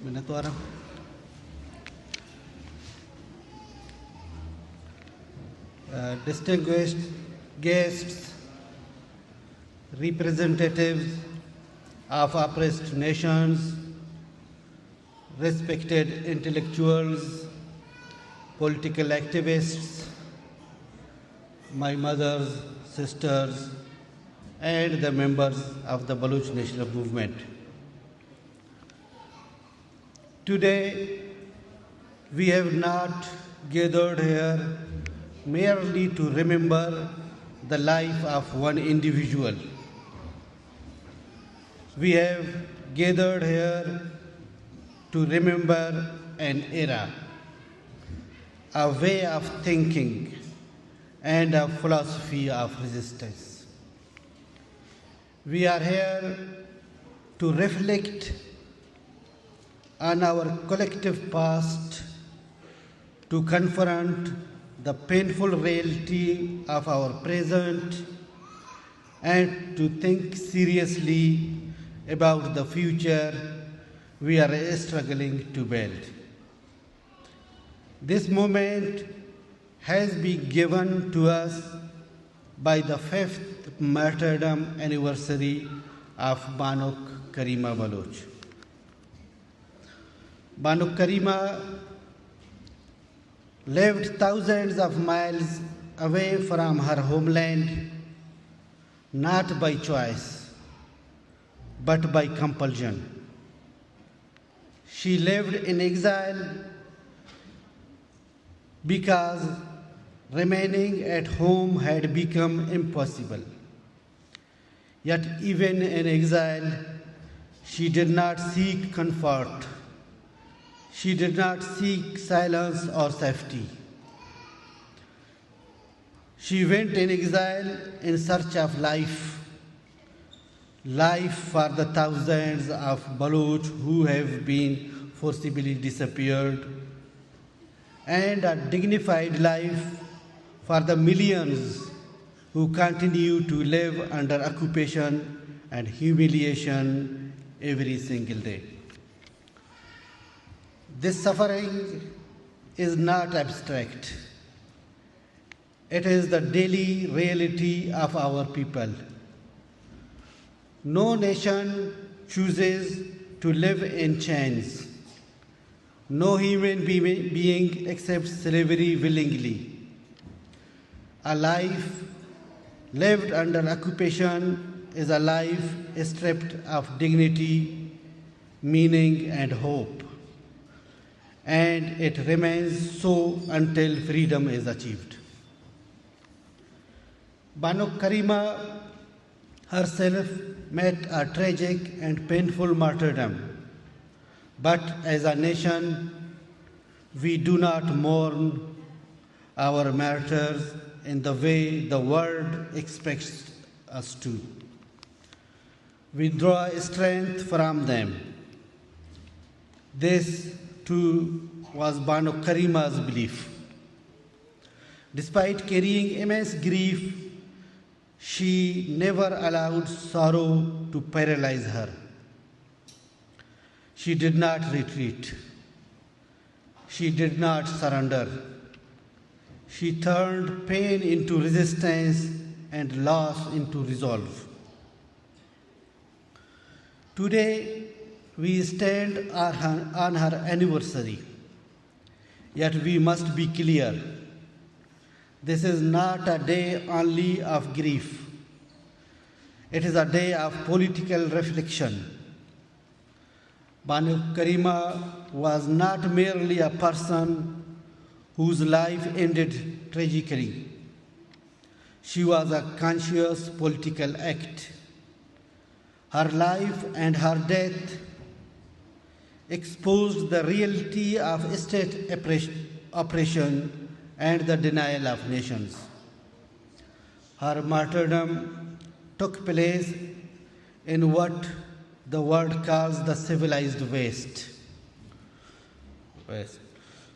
मैंने तो आ रहा distinguished guests, representatives of oppressed nations, respected intellectuals, political activists, my mothers, sisters, and the members of the Baluch National Movement. Today, we have not gathered here merely to remember the life of one individual. We have gathered here to remember an era, a way of thinking, and a philosophy of resistance. We are here to reflect on our collective past, to confront the painful reality of our present, and to think seriously about the future we are struggling to build. This moment has been given to us by the 5th martyrdom anniversary of Banuk Karima Baloch. Banuk Karima lived thousands of miles away from her homeland, not by choice, but by compulsion. She lived in exile because remaining at home had become impossible. Yet even in exile, she did not seek comfort. She did not seek silence or safety. She went in exile in search of life for the thousands of Baloch who have been forcibly disappeared, and a dignified life for the millions who continue to live under occupation and humiliation every single day. This suffering is not abstract. It is the daily reality of our people. No nation chooses to live in chains. No human being accepts slavery willingly. A life lived under occupation is a life stripped of dignity, meaning, and hope. And it remains so until freedom is achieved. Banuk Karima herself met a tragic and painful martyrdom, but as a nation, we do not mourn our martyrs in the way the world expects us to. We draw strength from them. This too was Banuk Karima's belief. Despite carrying immense grief, she never allowed sorrow to paralyze her. She did not retreat. She did not surrender. She turned pain into resistance and loss into resolve. Today, we stand on her anniversary, yet we must be clear. This is not a day only of grief. It is a day of political reflection. Banuk Karima was not merely a person whose life ended tragically. She was a conscious political act. Her life and her death exposed the reality of state oppression and the denial of nations. Her martyrdom took place in what the world calls the civilized West.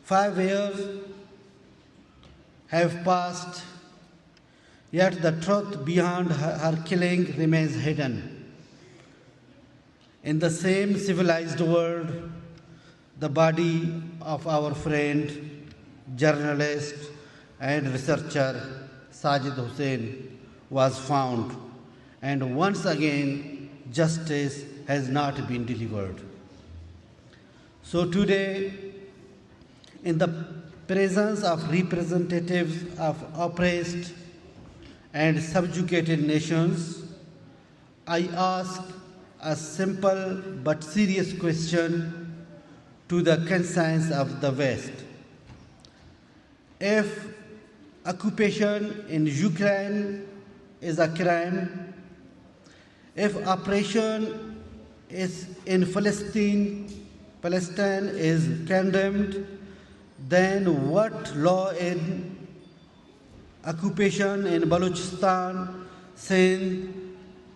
5 years have passed, yet the truth behind her killing remains hidden. In the same civilized world, the body of our friend, journalist, and researcher Sajid Hussain was found, and once again, justice has not been delivered. So today, in the presence of representatives of oppressed and subjugated nations, I ask a simple but serious question to the conscience of the West. If occupation in Ukraine is a crime, if oppression is in Palestine is condemned, then what law in occupation in Balochistan, Sindh,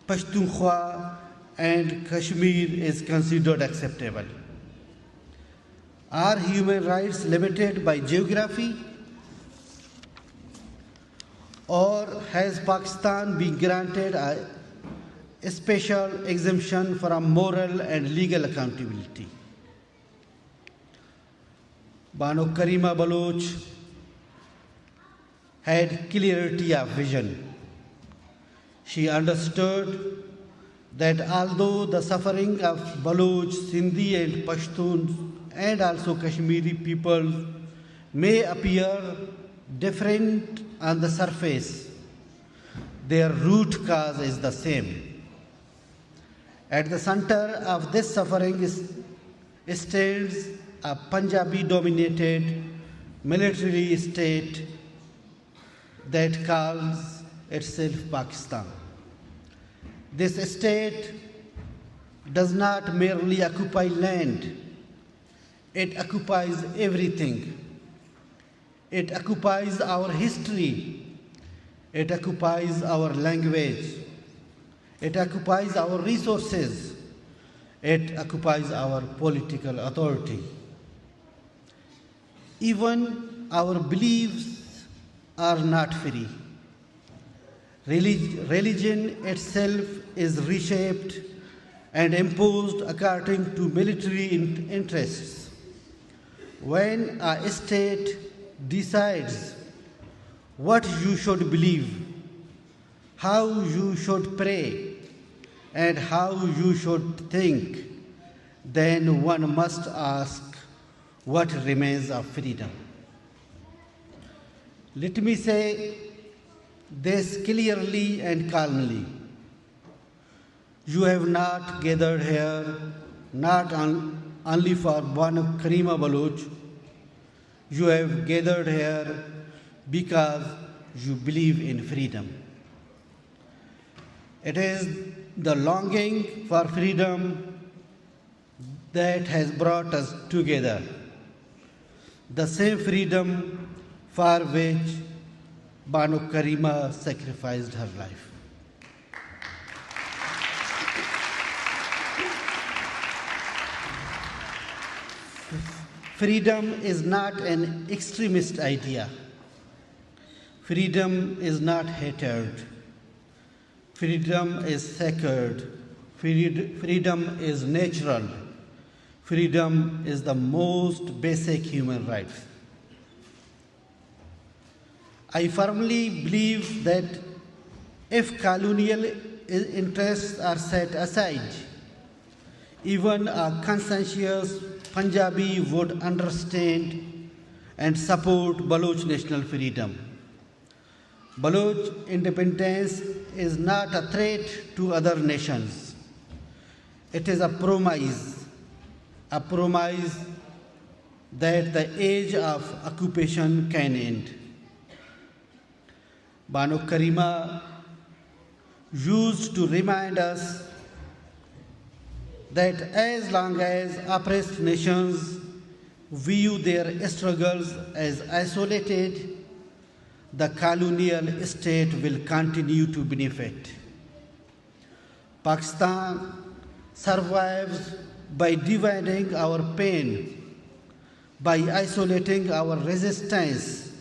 Pashtunkhwa, and Kashmir is considered acceptable? Are human rights limited by geography? Or has Pakistan been granted a special exemption from moral and legal accountability? Bano Karima Baloch had clarity of vision. She understood that although the suffering of Baloch, Sindhi and Pashtuns and also Kashmiri people may appear different on the surface, their root cause is the same. At the center of this suffering stands a Punjabi-dominated military state that calls itself Pakistan. This state does not merely occupy land, it occupies everything. It occupies our history, it occupies our language, it occupies our resources, it occupies our political authority. Even our beliefs are not free. Religion itself is reshaped and imposed according to military interests. When a state decides what you should believe, how you should pray, and how you should think, then one must ask what remains of freedom. Let me say this clearly and calmly. You have not gathered here not only for Bano Karima Baloch. You have gathered here because you believe in freedom. It is the longing for freedom that has brought us together. The same freedom for which Bano Karima sacrificed her life. Freedom is not an extremist idea. Freedom is not hatred. Freedom is sacred. Freedom is natural. Freedom is the most basic human right. I firmly believe that if colonial interests are set aside, even a conscientious Punjabi would understand and support Baloch national freedom. Baloch independence is not a threat to other nations. It is a promise that the age of occupation can end. Bano Karima used to remind us that as long as oppressed nations view their struggles as isolated, the colonial state will continue to benefit. Pakistan survives by dividing our pain, by isolating our resistance,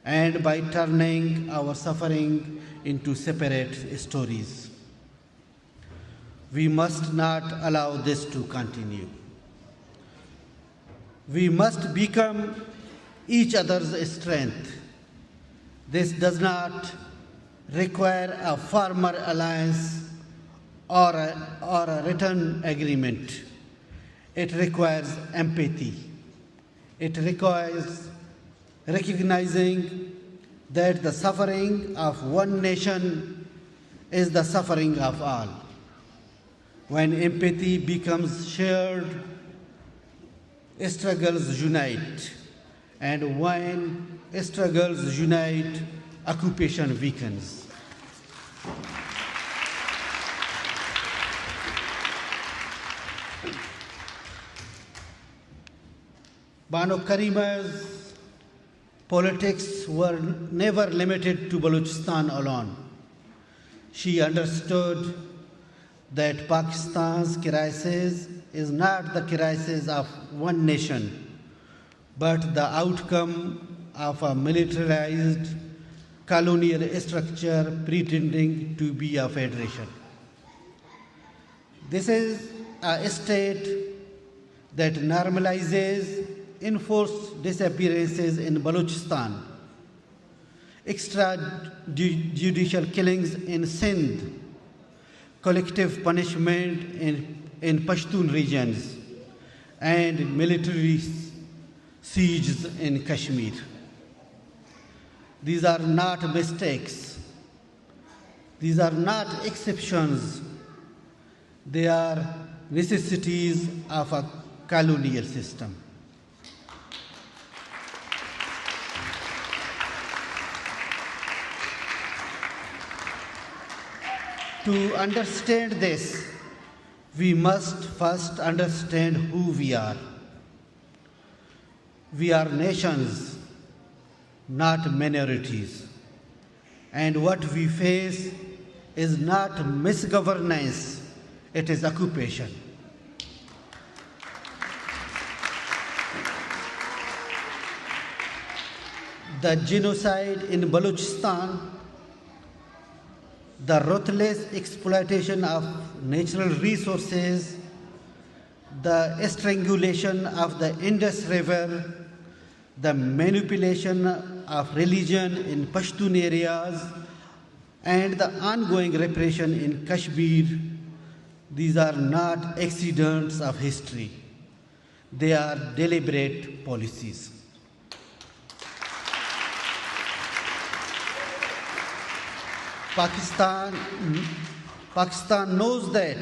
and by turning our suffering into separate stories. We must not allow this to continue. We must become each other's strength. This does not require a formal alliance or a written agreement. It requires empathy. It requires recognizing that the suffering of one nation is the suffering of all. When empathy becomes shared, struggles unite. And when struggles unite, occupation weakens. Banu Karima's politics were never limited to Balochistan alone. She understood that Pakistan's crisis is not the crisis of one nation, but the outcome of a militarized colonial structure pretending to be a federation. This is a state that normalizes enforced disappearances in Balochistan, extrajudicial killings in Sindh, collective punishment in Pashtun regions, and military sieges in Kashmir. These are not mistakes. These are not exceptions. They are necessities of a colonial system. To understand this, we must first understand who we are. We are nations, not minorities. And what we face is not misgovernance, it is occupation. The genocide in Balochistan, the ruthless exploitation of natural resources, the strangulation of the Indus River, the manipulation of religion in Pashtun areas, and the ongoing repression in Kashmir, these are not accidents of history. They are deliberate policies. Pakistan knows that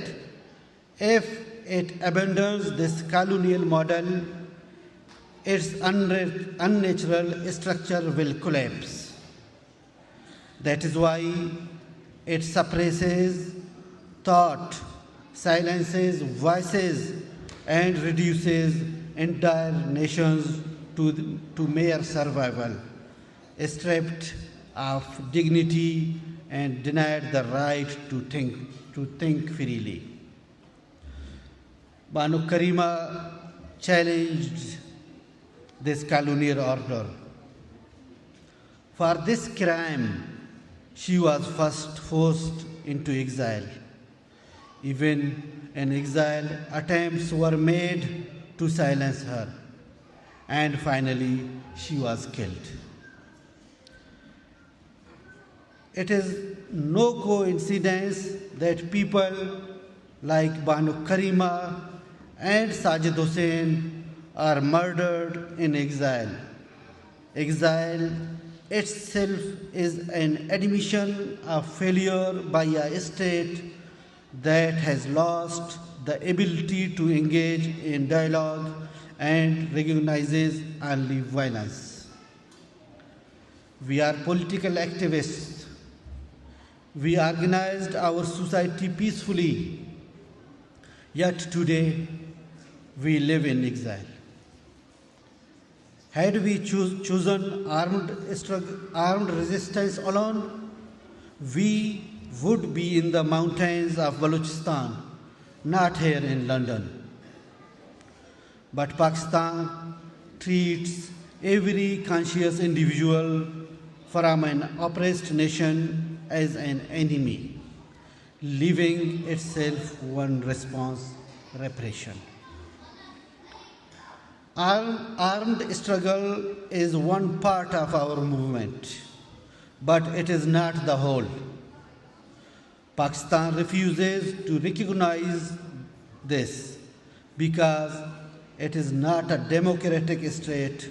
if it abandons this colonial model, its unnatural structure will collapse. That is why it suppresses thought, silences voices, and reduces entire nations to mere survival, stripped of dignity and denied the right to think freely. Banu Karima challenged this colonial order. For this crime, she was first forced into exile. Even in exile, attempts were made to silence her, and finally, she was killed. It is no coincidence that people like Banu Karima and Sajid Hussain are murdered in exile. Exile itself is an admission of failure by a state that has lost the ability to engage in dialogue and recognizes only violence. We are political activists. We organized our society peacefully, yet today we live in exile. Had we chosen armed resistance alone, we would be in the mountains of Balochistan, not here in London. But Pakistan treats every conscious individual from an oppressed nation as an enemy, leaving itself one response: repression. Armed struggle is one part of our movement, but it is not the whole. Pakistan refuses to recognize this because it is not a democratic state,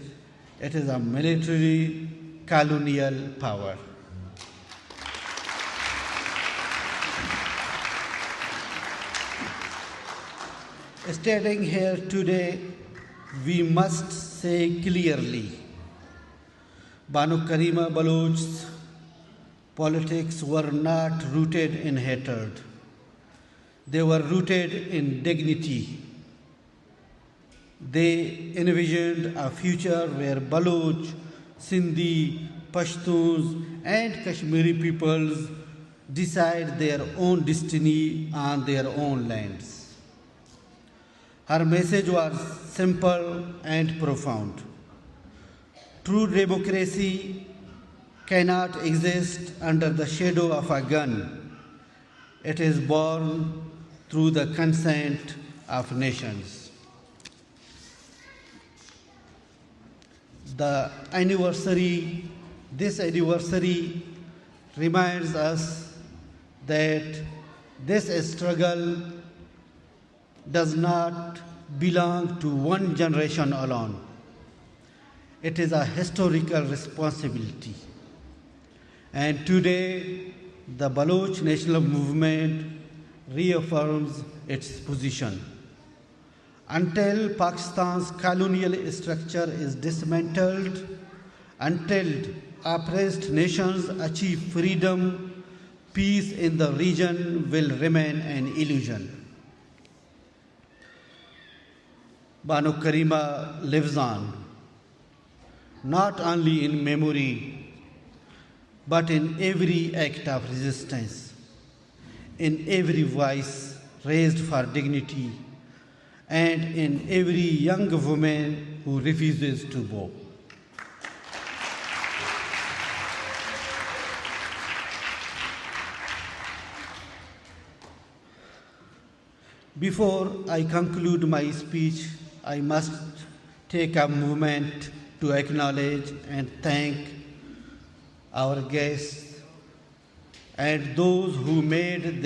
it is a military colonial power. Standing here today, we must say clearly, Banu Karima Baloch's politics were not rooted in hatred. They were rooted in dignity. They envisioned a future where Baloch, Sindhi, Pashtuns, and Kashmiri peoples decide their own destiny on their own lands. Her message was simple and profound. True democracy cannot exist under the shadow of a gun. It is born through the consent of nations. This anniversary reminds us that this struggle does not belong to one generation alone. It is a historical responsibility. And today, the Baloch National Movement reaffirms its position. Until Pakistan's colonial structure is dismantled, until oppressed nations achieve freedom, peace in the region will remain an illusion. Banu Karima lives on, not only in memory, but in every act of resistance, in every voice raised for dignity, and in every young woman who refuses to bow. Before I conclude my speech, I must take a moment to acknowledge and thank our guests and those who made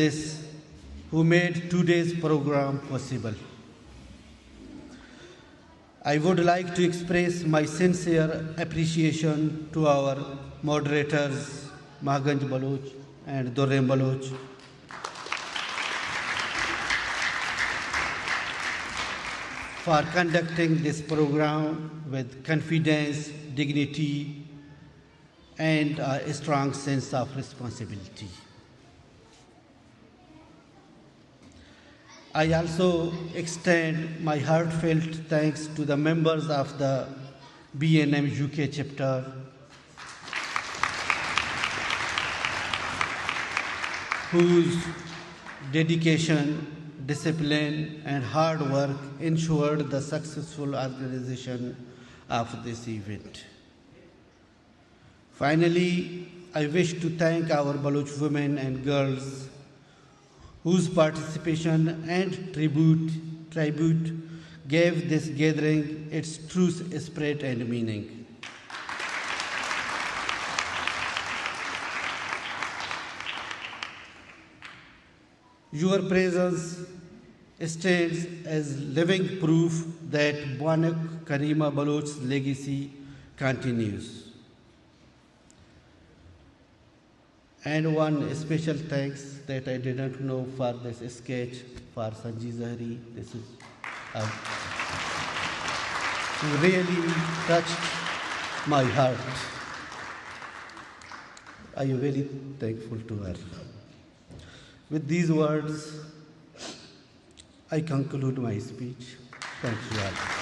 today's program possible. I would like to express my sincere appreciation to our moderators, Mahganj Baloch and Dorem Baloch, for conducting this program with confidence, dignity, and a strong sense of responsibility. I also extend my heartfelt thanks to the members of the BNM UK chapter whose dedication, discipline, and hard work ensured the successful organization of this event. Finally, I wish to thank our Baloch women and girls whose participation and tribute gave this gathering its true spirit and meaning. Your presence stands as living proof that Banu Karima Baloch's legacy continues. And one special thanks that I didn't know for this sketch for Sanji Zahri. This is really touched my heart. I am very thankful to her. With these words, I conclude my speech. Thank you all.